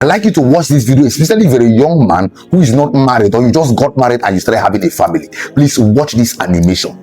I'd like you to watch this video, especially if you're a young man who is not married, or you just got married and you started having a family. Please watch this animation.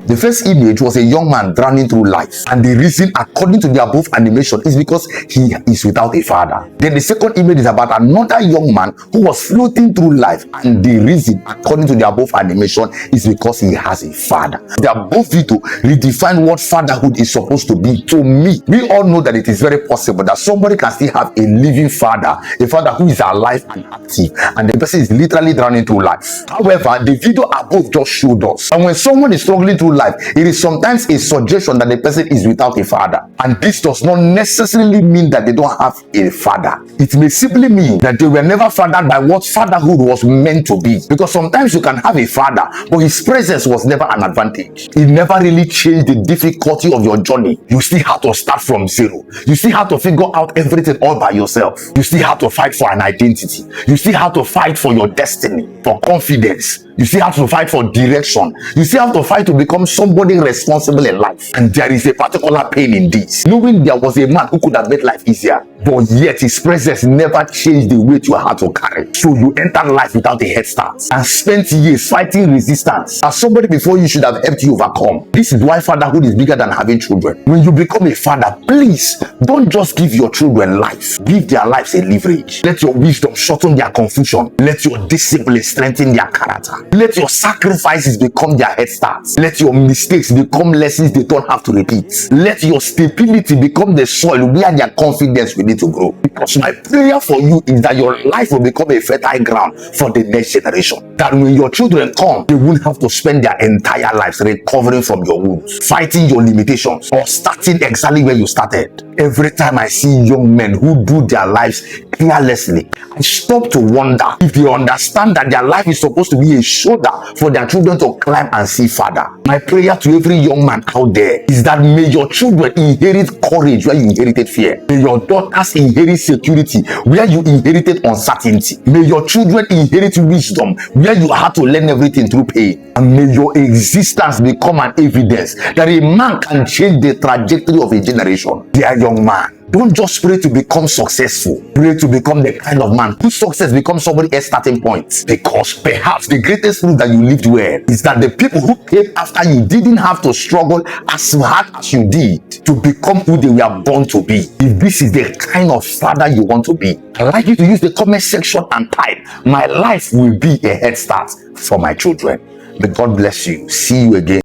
The first image was a young man drowning through life, and the reason, according to the above animation, is because he is without a father. Then the second image is about another young man who was floating through life, and the reason, according to the above animation, is because he has a father. The above video redefine what fatherhood is supposed to be. To me, we all know that it is very possible that somebody can still have a living father, a father who is alive and active, and the person is literally drowning through life. However, the video above just showed us, and when someone is struggling through life, it is sometimes a suggestion that the person is without a father, and this does not necessarily mean that they don't have a father. It may simply mean that they were never fathered by what fatherhood was meant to be, because sometimes you can have a father, but his presence was never an advantage. It never really changed the difficulty of your journey. You still have to start from zero. You still have to figure out everything all by yourself. You still have to fight for an identity. You still have to fight for your destiny, for confidence. You still have to fight for direction. You still have to fight to become somebody responsible in life. And there is a particular pain in this, knowing there was a man who could have made life easier, but yet his presence never changed the weight you had to carry. So you entered life without a head start and spent years fighting resistance, as somebody before you should have helped you overcome. This is why fatherhood is bigger than having children. When you become a father, please don't just give your children life. Give their lives a leverage. Let your wisdom shorten their confusion. Let your discipline strengthen their character. Let your sacrifices become their head starts. Let your mistakes become lessons they don't have to repeat. Let your stability become the soil where their confidence will need to grow. Because my prayer for you is that your life will become a fertile ground for the next generation. That when your children come, they won't have to spend their entire lives recovering from your wounds, fighting your limitations, or starting exactly where you started. Every time I see young men who do their lives carelessly, I stop to wonder if they understand that their life is supposed to be a shoulder for their children to climb and see father. My prayer to every young man out there is that may your children inherit courage where you inherited fear. May your daughters inherit security where you inherited uncertainty. May your children inherit wisdom where you had to learn everything through pain. And may your existence become an evidence that a man can change the trajectory of a generation. Dear young man, don't just pray to become successful. Pray to become the kind of man whose success becomes somebody else's starting point. Because perhaps the greatest proof that you lived well is that the people who came after you didn't have to struggle as hard as you did to become who they were born to be. If this is the kind of father you want to be, I'd like you to use the comment section and type, "My life will be a head start for my children." May God bless you. See you again.